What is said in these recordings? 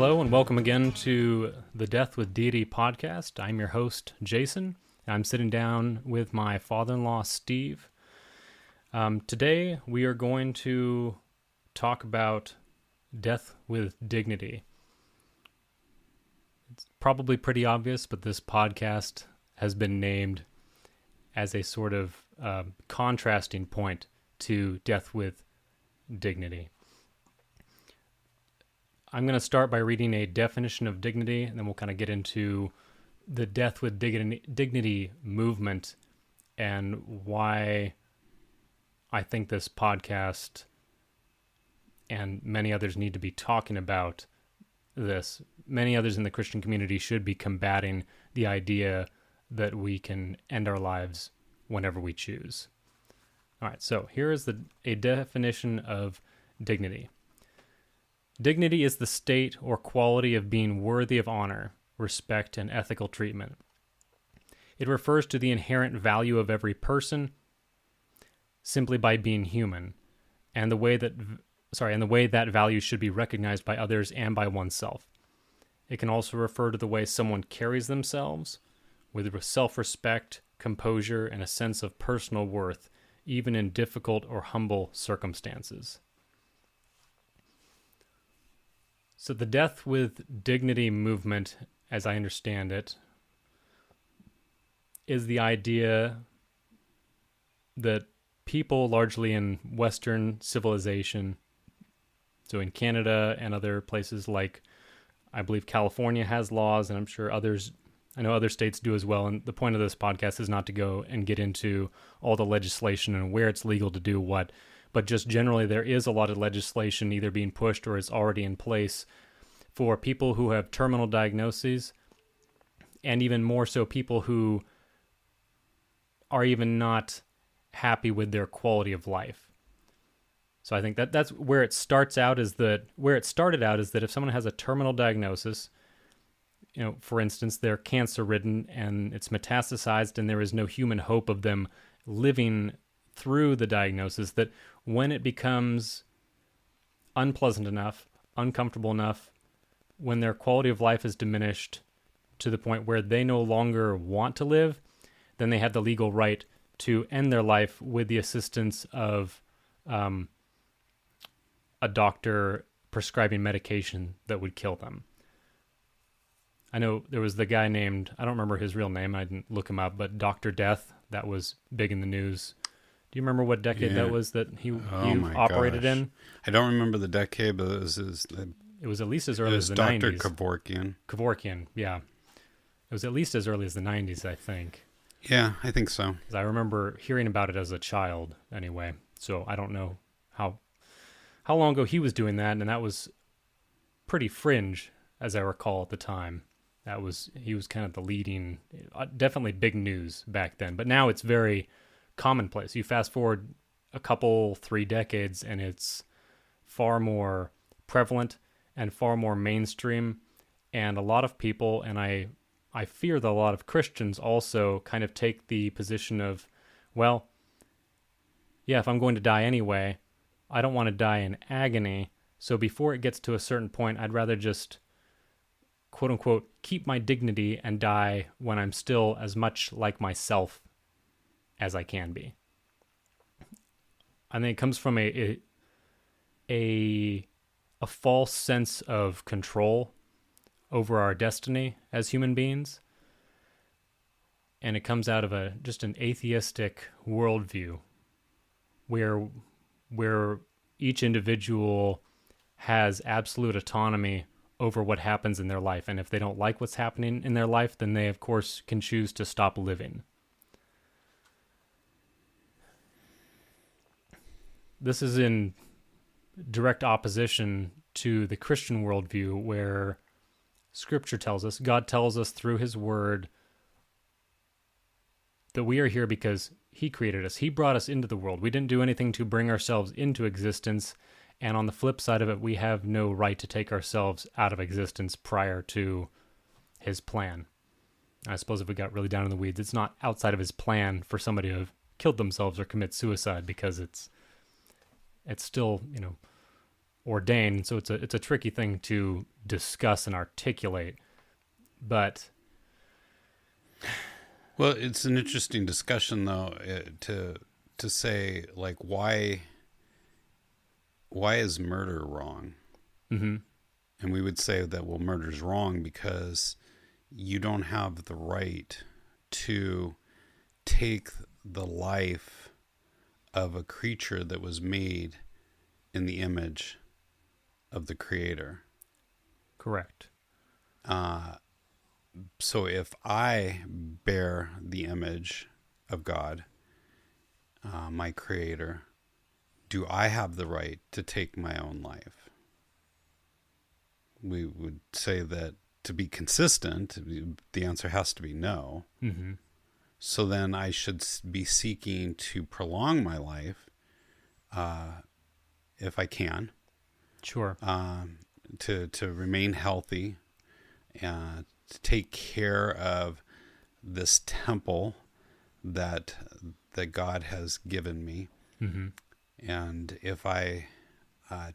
Hello and welcome again to the Death with Deity podcast. I'm your host, Jason. I'm sitting down with my father-in-law, Steve. Today we are going to talk about death with dignity. It's probably pretty obvious, but this podcast has been named as a sort of contrasting point to death with dignity. I'm going to start by reading a definition of dignity, and then we'll kind of get into the death with dignity movement and why I think this podcast and many others need to be talking about this. Many others in the Christian community should be combating the idea that we can end our lives whenever we choose. All right, so here is a definition of dignity. Dignity is the state or quality of being worthy of honor, respect, and ethical treatment. It refers to the inherent value of every person simply by being human, and the way that value should be recognized by others and by oneself. It can also refer to the way someone carries themselves with self-respect, composure, and a sense of personal worth, even in difficult or humble circumstances. So the death with dignity movement, as I understand it, is the idea that people largely in Western civilization, so in Canada and other places like, I believe California has laws, and I'm sure I know other states do as well, and the point of this podcast is not to go and get into all the legislation and where it's legal to do what, but just generally there is a lot of legislation either being pushed or is already in place for people who have terminal diagnoses, and even more so people who are even not happy with their quality of life. So I think that's where it started out is that if someone has a terminal diagnosis, for instance, they're cancer-ridden and it's metastasized and there is no human hope of them living through the diagnosis, that when it becomes unpleasant enough, uncomfortable enough, when their quality of life is diminished to the point where they no longer want to live, then they have the legal right to end their life with the assistance of a doctor prescribing medication that would kill them. I know there was the guy named, I don't remember his real name, I didn't look him up, but Dr. Death, that was big in the news. Do you remember what decade that was that he operated in? I don't remember the decade, but it was at least as early as the Dr. 90s. Kevorkian, yeah. It was at least as early as the 90s, I think. Yeah, I think so. 'Cause I remember hearing about it as a child, anyway. So I don't know how long ago he was doing that, and that was pretty fringe, as I recall at the time. He was kind of the leading, definitely big news back then. But now it's very commonplace. You fast forward a couple, 3 decades, and it's far more prevalent and far more mainstream. And a lot of people, and I fear that a lot of Christians also kind of take the position of, well, yeah, if I'm going to die anyway, I don't want to die in agony. So before it gets to a certain point, I'd rather just, quote unquote, keep my dignity and die when I'm still as much like myself as I can be. I think it comes from a false sense of control over our destiny as human beings. And it comes out of just an atheistic worldview where each individual has absolute autonomy over what happens in their life. And if they don't like what's happening in their life, then they, of course, can choose to stop living. This is in direct opposition to the Christian worldview, where Scripture tells us, God tells us through His Word, that we are here because He created us. He brought us into the world. We didn't do anything to bring ourselves into existence. And on the flip side of it, we have no right to take ourselves out of existence prior to His plan. I suppose if we got really down in the weeds, it's not outside of His plan for somebody to have killed themselves or commit suicide, because it's still, ordained. So it's a tricky thing to discuss and articulate. But Well, it's an interesting discussion though, to say like why is murder wrong? mm-hmm, And we would say that, well, murder's wrong because you don't have the right to take the life of a creature that was made in the image of the Creator. correct. So if I bear the image of God, my Creator, do I have the right to take my own life? We would say that to be consistent, the answer has to be no. Mm-hmm. So then I should be seeking to prolong my life, if I can, Sure. to remain healthy, to take care of this temple that God has given me. Mm-hmm. And if I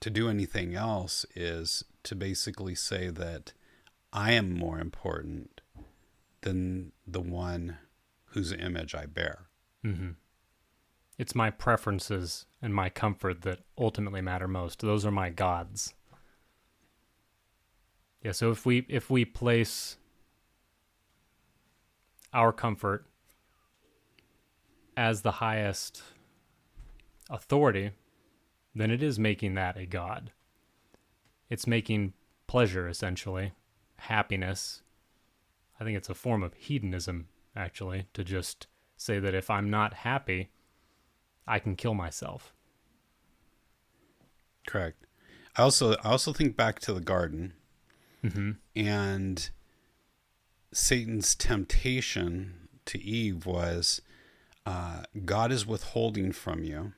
to do anything else is to basically say that I am more important than the one whose image I bear. Mm-hmm. It's my preferences and my comfort that ultimately matter most. Those are my gods. Yeah, so if we place our comfort as the highest authority, then it is making that a god. It's making pleasure, essentially, happiness. I think it's a form of hedonism, actually, to just say that if I'm not happy, I can kill myself. Correct. I also think back to the garden, Mm-hmm. and Satan's temptation to Eve was, God is withholding from you,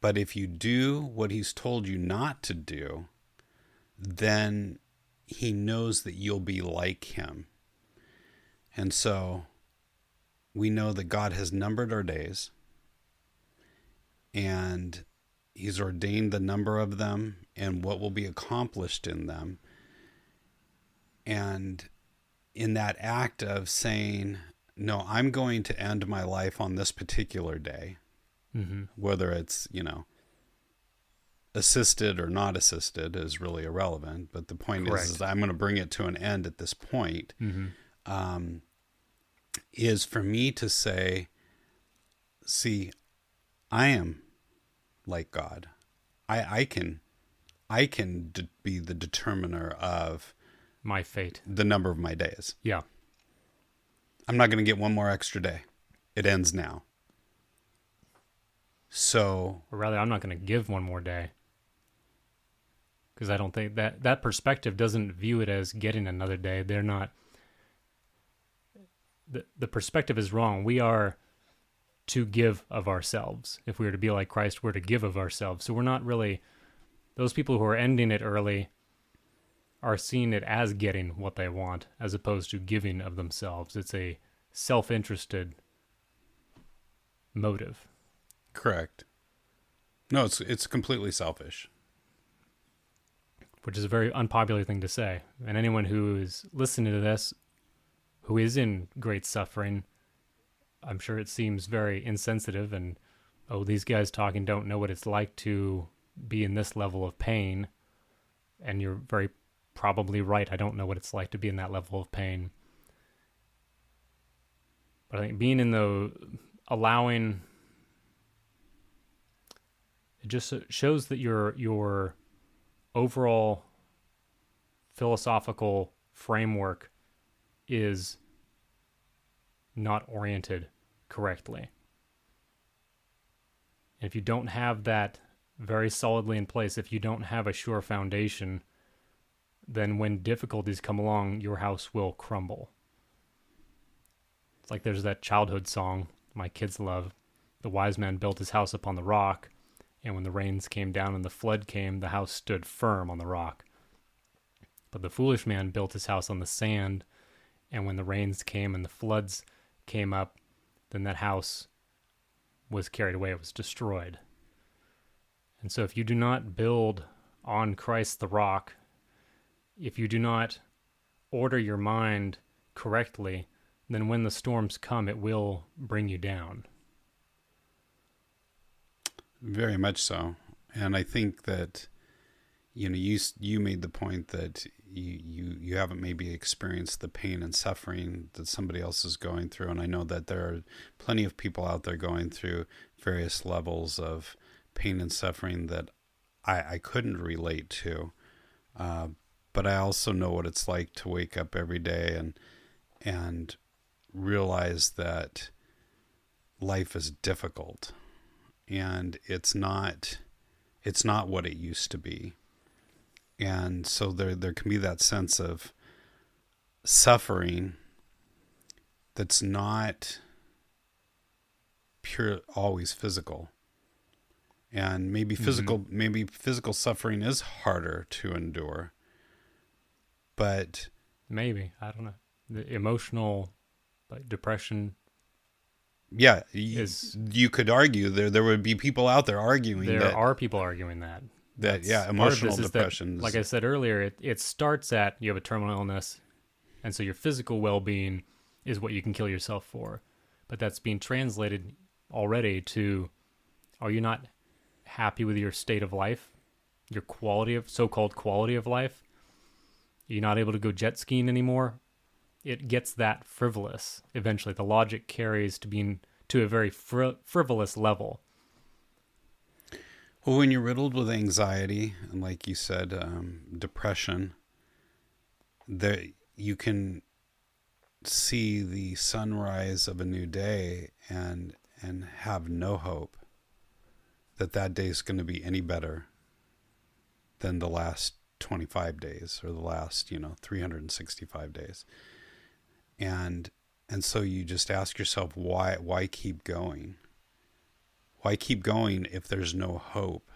but if you do what he's told you not to do, then he knows that you'll be like him. And so we know that God has numbered our days, and he's ordained the number of them and what will be accomplished in them. And in that act of saying, no, I'm going to end my life on this particular day, Mm-hmm. whether it's, assisted or not assisted is really irrelevant. But the point is I'm going to bring it to an end at this point, Mm-hmm. is for me to say, see, I am like God. I can be the determiner of My fate. the number of my days. Yeah. I'm not going to get one more extra day. It ends now. So, Or rather, I'm not going to give one more day. Because I don't think that perspective doesn't view it as getting another day. They're not. The perspective is wrong. We are to give of ourselves. If we were to be like Christ, we're to give of ourselves. So we're not really. Those people who are ending it early are seeing it as getting what they want, as opposed to giving of themselves. It's a self-interested motive. correct. No, it's completely selfish. Which is a very unpopular thing to say. And anyone who is listening to this, who is in great suffering, I'm sure it seems very insensitive and, oh, these guys talking don't know what it's like to be in this level of pain. And you're very probably right. I don't know what it's like to be in that level of pain. But I think being in the allowing, it just shows that your overall philosophical framework is not oriented correctly. And if you don't have that very solidly in place, if you don't have a sure foundation, then when difficulties come along, your house will crumble. It's like there's that childhood song my kids love. The wise man built his house upon the rock, and when the rains came down and the flood came, the house stood firm on the rock. But the foolish man built his house on the sand, and when the rains came and the floods came up, then that house was carried away, it was destroyed. And so if you do not build on Christ the rock, if you do not order your mind correctly, then when the storms come, it will bring you down. Very much so. And I think that, you made the point that you haven't maybe experienced the pain and suffering that somebody else is going through. And I know that there are plenty of people out there going through various levels of pain and suffering that I couldn't relate to. But I also know what it's like to wake up every day and realize that life is difficult and it's not what it used to be. And so there can be that sense of suffering that's not pure always physical. And maybe physical suffering is harder to endure. But maybe, I don't know. The emotional, like, depression. Yeah, you could argue there would be people out there arguing that. There are people arguing that. Emotional depression. Like I said earlier, it starts at you have a terminal illness, and so your physical well-being is what you can kill yourself for. But that's being translated already to, are you not happy with your state of life? Your so-called quality of life? You're not able to go jet skiing anymore? It gets that frivolous. Eventually, the logic carries to being to a very frivolous level. Well, when you're riddled with anxiety and, like you said, depression, you can see the sunrise of a new day and have no hope that day is going to be any better than the last 25 days or the last 365 days. And so you just ask yourself, why keep going? Why keep going if there's no hope?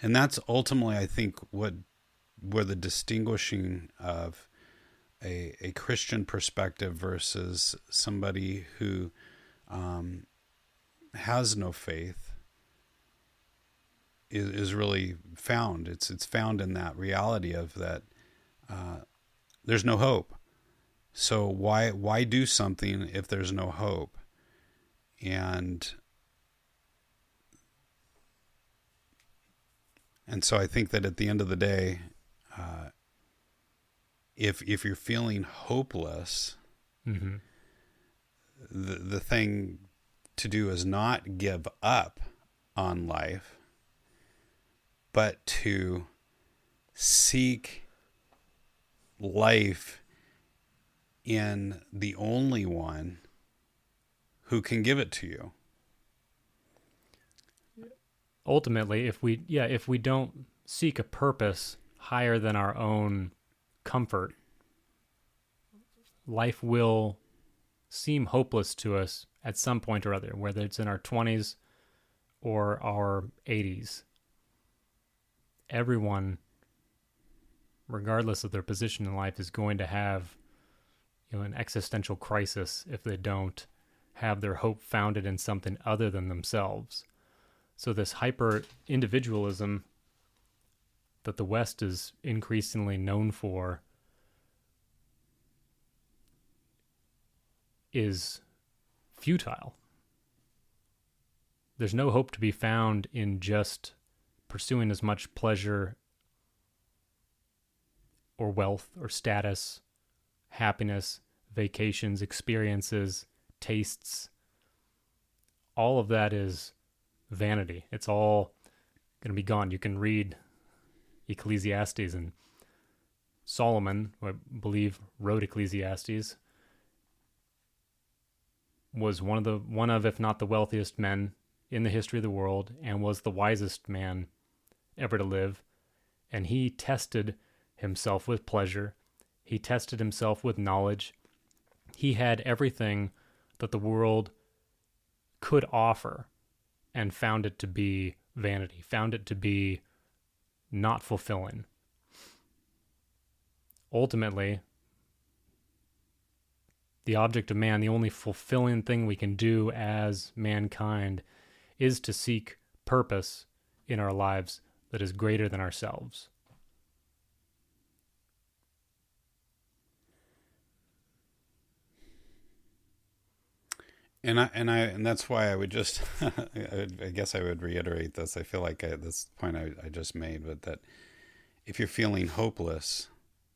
And that's ultimately, I think, where the distinguishing of a Christian perspective versus somebody who has no faith is really found. It's found in that reality of that there's no hope. So why do something if there's no hope? And so I think that at the end of the day, if you're feeling hopeless, mm-hmm. the thing to do is not give up on life, but to seek life in the only one who can give it to you. Ultimately, if we don't seek a purpose higher than our own comfort, life will seem hopeless to us at some point or other, whether it's in our 20s or our 80s. Everyone, regardless of their position in life, is going to have an existential crisis if they don't have their hope founded in something other than themselves. So this hyper-individualism that the West is increasingly known for is futile. There's no hope to be found in just pursuing as much pleasure or wealth or status, happiness, vacations, experiences, tastes. All of that is vanity. It's all going to be gone. You can read Ecclesiastes, and Solomon, who I believe wrote Ecclesiastes, was one of, if not the wealthiest men in the history of the world, and was the wisest man ever to live. And he tested himself with pleasure. He tested himself with knowledge. He had everything that the world could offer, and found it to be vanity, found it to be not fulfilling. Ultimately, the object of man, the only fulfilling thing we can do as mankind, is to seek purpose in our lives, that is greater than ourselves. And that's why I would just I guess I would reiterate this. I feel like this point I just made, but that if you're feeling hopeless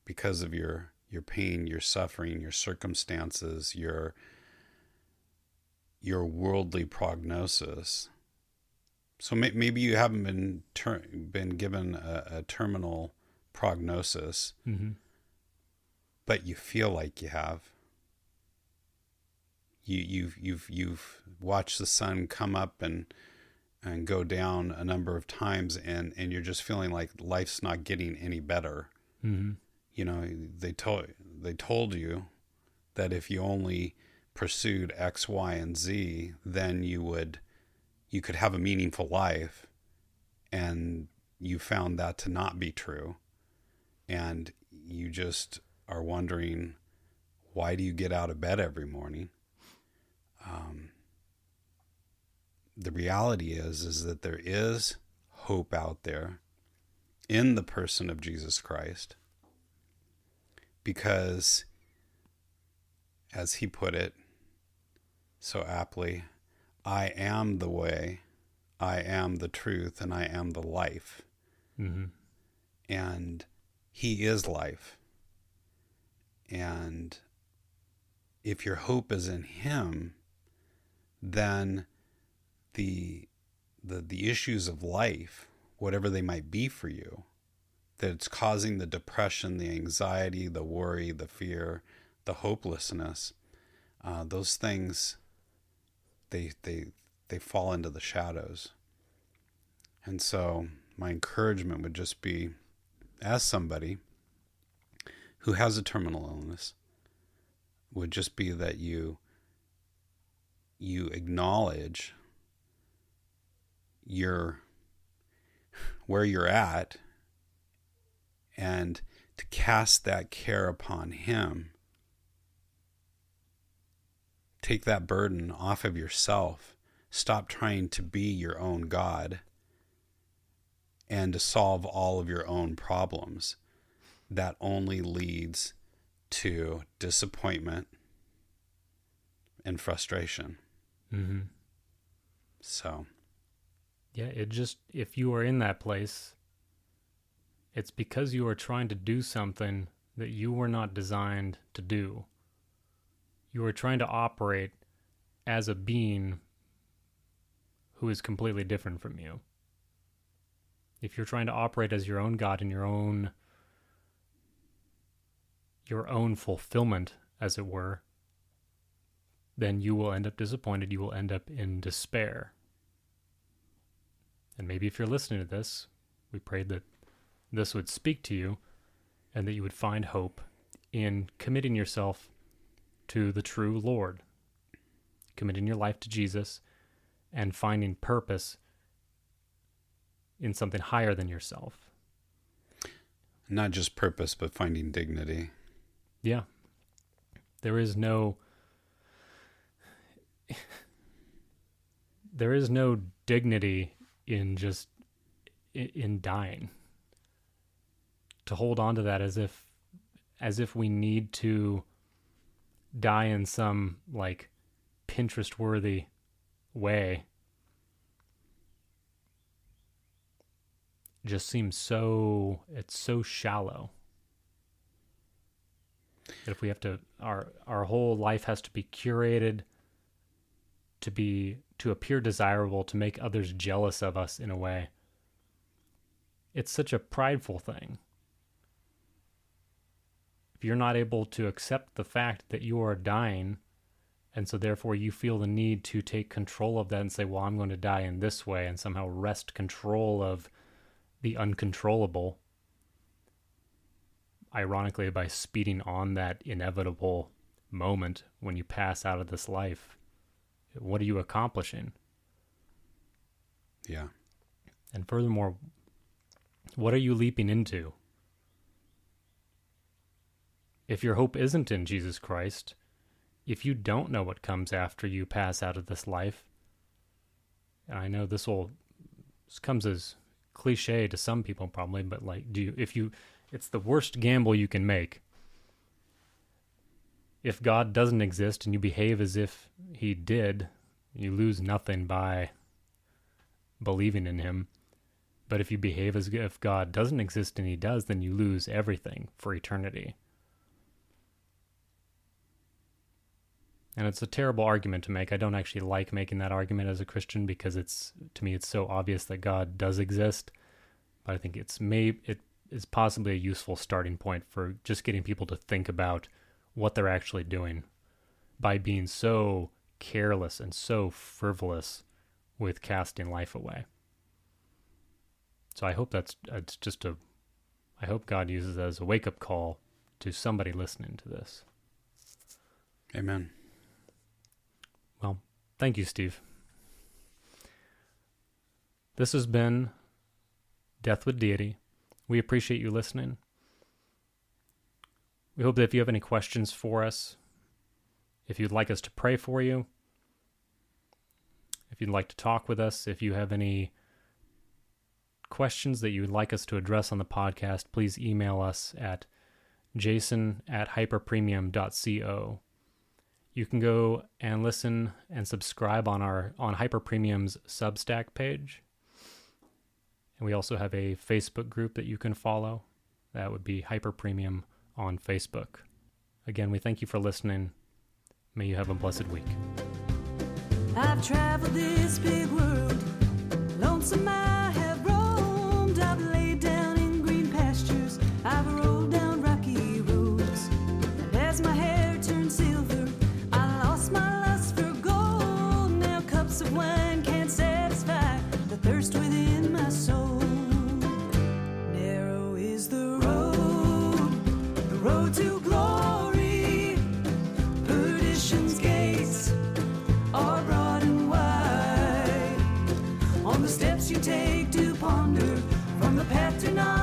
because of your pain, your suffering, your circumstances, your worldly prognosis. So maybe you haven't been given a terminal prognosis, Mm-hmm. but you feel like you have. You've watched the sun come up and go down a number of times, and you're just feeling like life's not getting any better. Mm-hmm. You know, they told you that if you only pursued X, Y, and Z, then you could have a meaningful life, and you found that to not be true, and you just are wondering, why do you get out of bed every morning? The reality is that there is hope out there in the person of Jesus Christ, because, as he put it so aptly, I am the way, I am the truth, and I am the life. Mm-hmm. And he is life. And if your hope is in him, then the issues of life, whatever they might be for you, that it's causing the depression, the anxiety, the worry, the fear, the hopelessness, those things, they fall into the shadows. And so my encouragement would just be, as somebody who has a terminal illness, would just be that you acknowledge where you're at, and to cast that care upon him. Take that burden off of yourself. Stop trying to be your own God and to solve all of your own problems. That only leads to disappointment and frustration. Mm-hmm. So, yeah, if you are in that place, it's because you are trying to do something that you were not designed to do. You are trying to operate as a being who is completely different from you. If you're trying to operate as your own God and your own fulfillment, as it were, then you will end up disappointed. You will end up in despair. And maybe if you're listening to this, we prayed that this would speak to you and that you would find hope in committing yourself to the true Lord, committing your life to Jesus, and finding purpose in something higher than yourself. not just purpose, but finding dignity. Yeah. There is no dignity in just in dying. To hold on to that as if we need to die in some like Pinterest worthy way just seems it's so shallow. That if we have to our whole life has to be curated to appear desirable, to make others jealous of us in a way. It's such a prideful thing. If you're not able to accept the fact that you are dying, and so therefore you feel the need to take control of that and say, well, I'm going to die in this way, and somehow wrest control of the uncontrollable, ironically by speeding on that inevitable moment when you pass out of this life, what are you accomplishing? Yeah. And furthermore, what are you leaping into? If your hope isn't in Jesus Christ, if you don't know what comes after you pass out of this life, and I know this comes as cliche to some people probably, but like, it's the worst gamble you can make. If God doesn't exist and you behave as if he did, you lose nothing by believing in him. But if you behave as if God doesn't exist and he does, then you lose everything for eternity. And it's a terrible argument to make. I don't actually like making that argument as a Christian because to me it's so obvious that God does exist. But I think it is possibly a useful starting point for just getting people to think about what they're actually doing by being so careless and so frivolous with casting life away. So I hope I hope God uses it as a wake-up call to somebody listening to this. Amen. Well, thank you, Steve. This has been Death with Deity. We appreciate you listening. We hope that if you have any questions for us, if you'd like us to pray for you, if you'd like to talk with us, if you have any questions that you would like us to address on the podcast, please email us at jason@hyperpremium.co. You can go and listen and subscribe on Hyper Premium's Substack page. And we also have a Facebook group that you can follow. That would be Hyper Premium on Facebook. Again, we thank you for listening. May you have a blessed week. I've traveled this big world, lonesome I have roamed. I've laid down in green pastures, I've rolled down rocky roads. And as my hair turned silver, I lost my lust for gold. Now cups of wine can't satisfy the thirst within my soul. Narrow is the road to glory. Perdition's gates are broad and wide. On the steps you take to ponder from the path to knowledge.